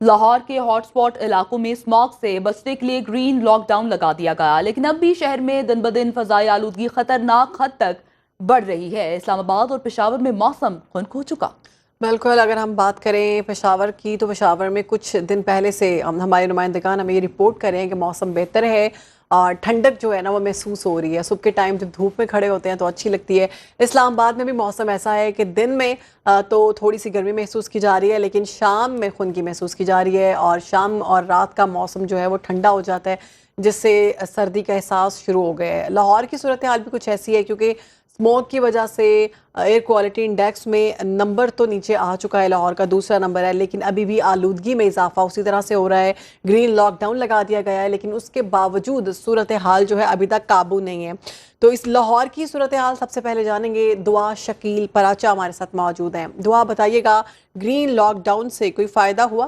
لاہور کے hot spot علاقوں میں اسماگ سے بچنے کے لیے گرین لاک ڈاؤن لگا دیا گیا، لیکن اب بھی شہر میں دن بدن فضائی آلودگی خطرناک حد تک بڑھ رہی ہے۔ اسلام آباد اور پشاور میں موسم خنک ہو چکا۔ بالکل، اگر ہم بات کریں پشاور کی تو پشاور میں کچھ دن پہلے سے ہمارے نمائندگان ہمیں یہ رپورٹ کر رہے ہیں کہ موسم بہتر ہے اور ٹھنڈک جو ہے نا وہ محسوس ہو رہی ہے۔ صبح کے ٹائم جب دھوپ میں کھڑے ہوتے ہیں تو اچھی لگتی ہے۔ اسلام آباد میں بھی موسم ایسا ہے کہ دن میں تو تھوڑی سی گرمی محسوس کی جا رہی ہے، لیکن شام میں خنکی محسوس کی جا رہی ہے اور شام اور رات کا موسم جو ہے وہ ٹھنڈا ہو جاتا ہے، جس سے سردی کا احساس شروع ہو گیا ہے۔ لاہور کی صورتحال بھی کچھ ایسی ہے کیونکہ اسموک کی وجہ سے ایئر کوالٹی انڈیکس میں نمبر تو نیچے آ چکا ہے، لاہور کا دوسرا نمبر ہے، لیکن ابھی بھی آلودگی میں اضافہ اسی طرح سے ہو رہا ہے۔ گرین لاک ڈاؤن لگا دیا گیا ہے، لیکن اس کے باوجود صورتحال جو ہے ابھی تک قابو نہیں ہے۔ تو اس لاہور کی صورتحال سب سے پہلے جانیں گے۔ دعا شکیل پراچا ہمارے ساتھ موجود ہیں۔ دعا بتائیے گا، گرین لاک ڈاؤن سے کوئی فائدہ ہوا؟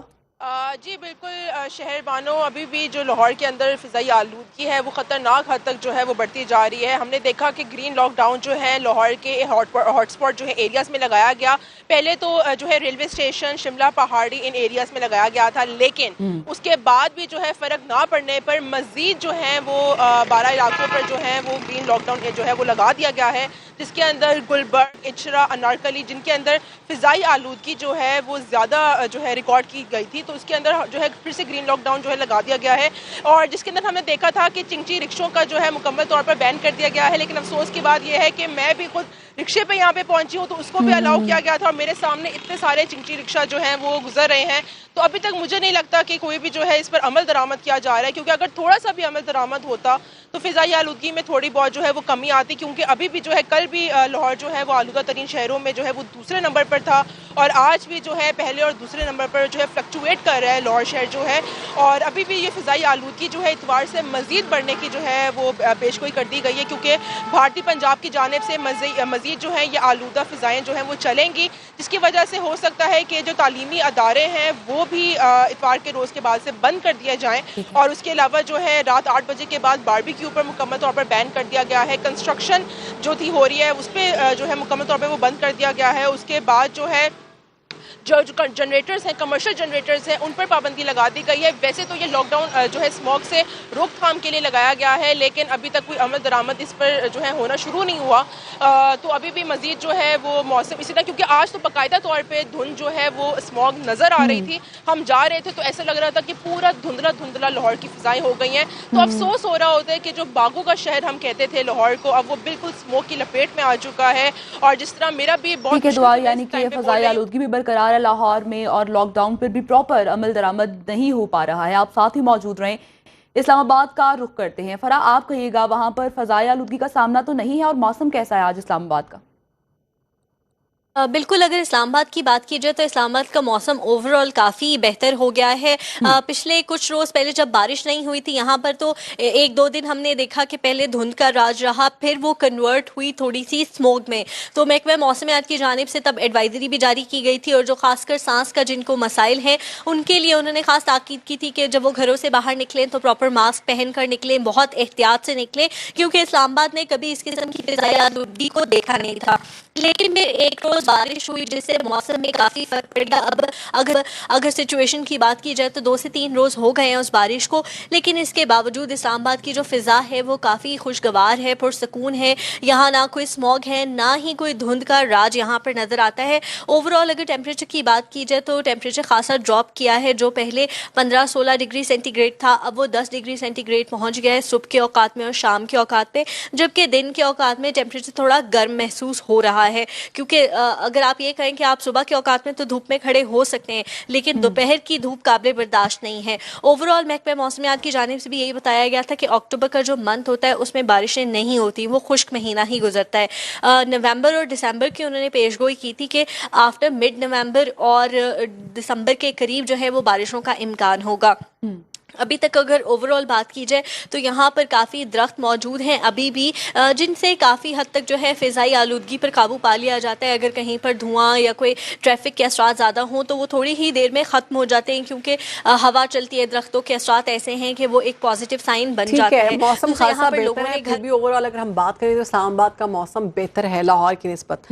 جی بالکل، شہر بانو ابھی بھی جو لاہور کے اندر فضائی آلودگی ہے وہ خطرناک حد تک جو ہے وہ بڑھتی جا رہی ہے۔ ہم نے دیکھا کہ گرین لاک ڈاؤن جو ہے لاہور کے ہاٹ سپاٹ جو ہے ایریاز میں لگایا گیا۔ پہلے تو جو ہے ریلوے اسٹیشن، شملہ پہاڑی، ان ایریاز میں لگایا گیا تھا، لیکن اس کے بعد بھی جو ہے فرق نہ پڑنے پر مزید جو ہے وہ 12 علاقوں پر جو ہے وہ گرین لاک ڈاؤن جو ہے وہ لگا دیا گیا ہے، جس کے اندر گلبرگ، اچرا، انارکلی، جن کے اندر فضائی آلودگی جو ہے وہ زیادہ جو ہے ریکارڈ کی گئی تھی، تو اس کے اندر جو ہے پھر سے گرین لاک ڈاؤن جو ہے لگا دیا گیا ہے۔ اور جس کے اندر ہم نے دیکھا تھا کہ چنگچی رکشوں کا جو ہے مکمل طور پر بین کر دیا گیا ہے، لیکن افسوس کی بات یہ ہے کہ میں بھی خود رکشے پہ یہاں پہ پہنچی ہوں تو اس کو بھی الاؤ کیا گیا تھا، اور میرے سامنے اتنے سارے چنگچی رکشا جو ہیں وہ گزر رہے ہیں۔ تو ابھی تک مجھے نہیں لگتا کہ کوئی بھی جو ہے اس پر عمل درآمد کیا جا رہا ہے، کیونکہ اگر تھوڑا سا بھی عمل درآمد ہوتا تو فضائی آلودگی میں تھوڑی بہت جو ہے وہ کمی آتی، کیونکہ ابھی بھی جو ہے کل بھی لاہور جو ہے وہ آلودہ ترین شہروں میں جو ہے وہ دوسرے نمبر پر تھا، اور آج بھی جو ہے پہلے اور دوسرے نمبر پر جو ہے فلکچویٹ کر رہا ہے لاہور شہر جو ہے۔ اور ابھی بھی یہ فضائی آلودگی جو ہے اتوار سے مزید بڑھنے کی جو ہے وہ پیشگوئی کر دی گئی ہے، کیونکہ بھارتی پنجاب کی جانب سے مزید جو ہے یہ آلودہ فضائیں جو ہیں وہ چلیں گی، جس کی وجہ سے ہو سکتا ہے کہ جو تعلیمی ادارے ہیں وہ بھی اتوار کے روز کے بعد سے بند کر دیے جائیں، اور اس کے علاوہ جو ہے رات 8 بجے کے بعد باربیکیو پر مکمل طور پر بین کر دیا گیا ہے۔ کنسٹرکشن جو تھی ہو رہی ہے اس پہ جو ہے مکمل طور پہ وہ بند کر دیا گیا ہے۔ اس کے بعد جو ہے جو جنریٹرز ہیں، کمرشل جنریٹرز ہیں، ان پر پابندی لگا دی گئی ہے۔ ویسے تو یہ لاک ڈاؤن جو ہے اسموگ سے روک تھام کے لیے لگایا گیا ہے، لیکن ابھی تک کوئی عمل درآمد اس پر جو ہے ہونا شروع نہیں ہوا۔ تو ابھی بھی مزید جو ہے وہ موسم اسی طرح، کیونکہ آج تو باقاعدہ طور پہ دھند جو ہے وہ اسموگ نظر آ رہی تھی۔ ہم جا رہے تھے تو ایسا لگ رہا تھا کہ پورا دھندلا دھندلا لاہور کی فضائیں ہو گئی ہیں۔ تو افسوس ہو رہا ہوتا ہے کہ جو باغوں کا شہر ہم کہتے تھے لاہور کو، اب وہ بالکل اسموگ کی لپیٹ میں آ چکا ہے۔ اور جس طرح میرا بھی بہت ٹھیک ہے مشکل دعا، سے میں یعنی اس کہ ٹائم پہ بول فضائی رہی ہوں۔ آلودگی بھی برقرار ہے لاہور میں اور لاک ڈاؤن پر بھی پراپر عمل درآمد نہیں ہو پا رہا ہے۔ آپ ساتھ ہی موجود رہیں۔ اسلام آباد کا رخ کرتے ہیں۔ فرح، آپ کہیے گا وہاں پر فضائی آلودگی کا سامنا تو نہیں ہے، اور موسم کیسا ہے آج اسلام آباد کا؟ بالکل، اگر اسلام آباد کی بات کی جائے تو اسلام آباد کا موسم اوور آل کافی بہتر ہو گیا ہے۔ پچھلے کچھ روز پہلے جب بارش نہیں ہوئی تھی یہاں پر تو ایک دو دن ہم نے دیکھا کہ پہلے دھند کا راج رہا، پھر وہ کنورٹ ہوئی تھوڑی سی اسموگ میں۔ تو محکمہ موسمیات کی جانب سے تب ایڈوائزری بھی جاری کی گئی تھی، اور جو خاص کر سانس کا جن کو مسائل ہیں ان کے لیے انہوں نے خاص تاکید کی تھی کہ جب وہ گھروں سے باہر نکلیں تو پراپر ماسک پہن کر نکلیں، بہت احتیاط سے نکلیں، کیونکہ اسلام آباد نے کبھی اس قسم کی فضائی آلودگی کو دیکھا نہیں تھا۔ لیکن پھر ایک روز بارش ہوئی جس سے موسم میں کافی فرق پڑ گیا۔ اب اگر سچویشن کی بات کی جائے تو 2 سے 3 روز ہو گئے ہیں اس بارش کو، لیکن اس کے باوجود اسلام آباد کی جو فضا ہے وہ کافی خوشگوار ہے، پرسکون ہے۔ یہاں نہ کوئی اسموگ ہے، نہ ہی کوئی دھند کا راج یہاں پر نظر آتا ہے۔ اوور آل اگر ٹیمپریچر کی بات کی جائے تو ٹیمپریچر خاصا ڈراپ کیا ہے، جو پہلے 15-16 ڈگری سینٹی گریڈ تھا اب وہ 10 ڈگری سینٹی گریڈ پہنچ گیا ہے صبح کے اوقات میں اور شام کے اوقات میں، جبکہ دن کے اوقات میں ٹیمپریچر تھوڑا گرم محسوس ہو رہا ہے، کیونکہ اگر آپ یہ کہیں کہ آپ صبح کے اوقات میں تو دھوپ میں کھڑے ہو سکتے ہیں، لیکن دوپہر کی دھوپ قابل برداشت نہیں ہے۔ اوور آل محکمہ موسمیات کی جانب سے بھی یہی بتایا گیا تھا کہ اکتوبر کا جو منتھ ہوتا ہے اس میں بارشیں نہیں ہوتی، وہ خشک مہینہ ہی گزرتا ہے۔ نومبر اور دسمبر کی انہوں نے پیش گوئی کی تھی کہ آفٹر مڈ نومبر اور دسمبر کے قریب جو ہے وہ بارشوں کا امکان ہوگا۔ ابھی تک اگر اوور آل بات کی جائے تو یہاں پر کافی درخت موجود ہیں ابھی بھی، جن سے کافی حد تک جو ہے فضائی آلودگی پر قابو پا لیا جاتا ہے۔ اگر کہیں پر دھواں یا کوئی ٹریفک کے اثرات زیادہ ہوں تو وہ تھوڑی ہی دیر میں ختم ہو جاتے ہیں، کیونکہ ہوا چلتی ہے، درختوں کے اثرات ایسے ہیں کہ وہ ایک پازیٹیو سائن بن ٹھیک جاتا ہے، ہے۔ موسم دوسرے خاصا یہاں پر بہتر لوگوں ہے، نے پھر بھی اوور آل اگر ہم بات کریں تو اسلام آباد کا موسم بہتر ہے لاہور کی نسبت۔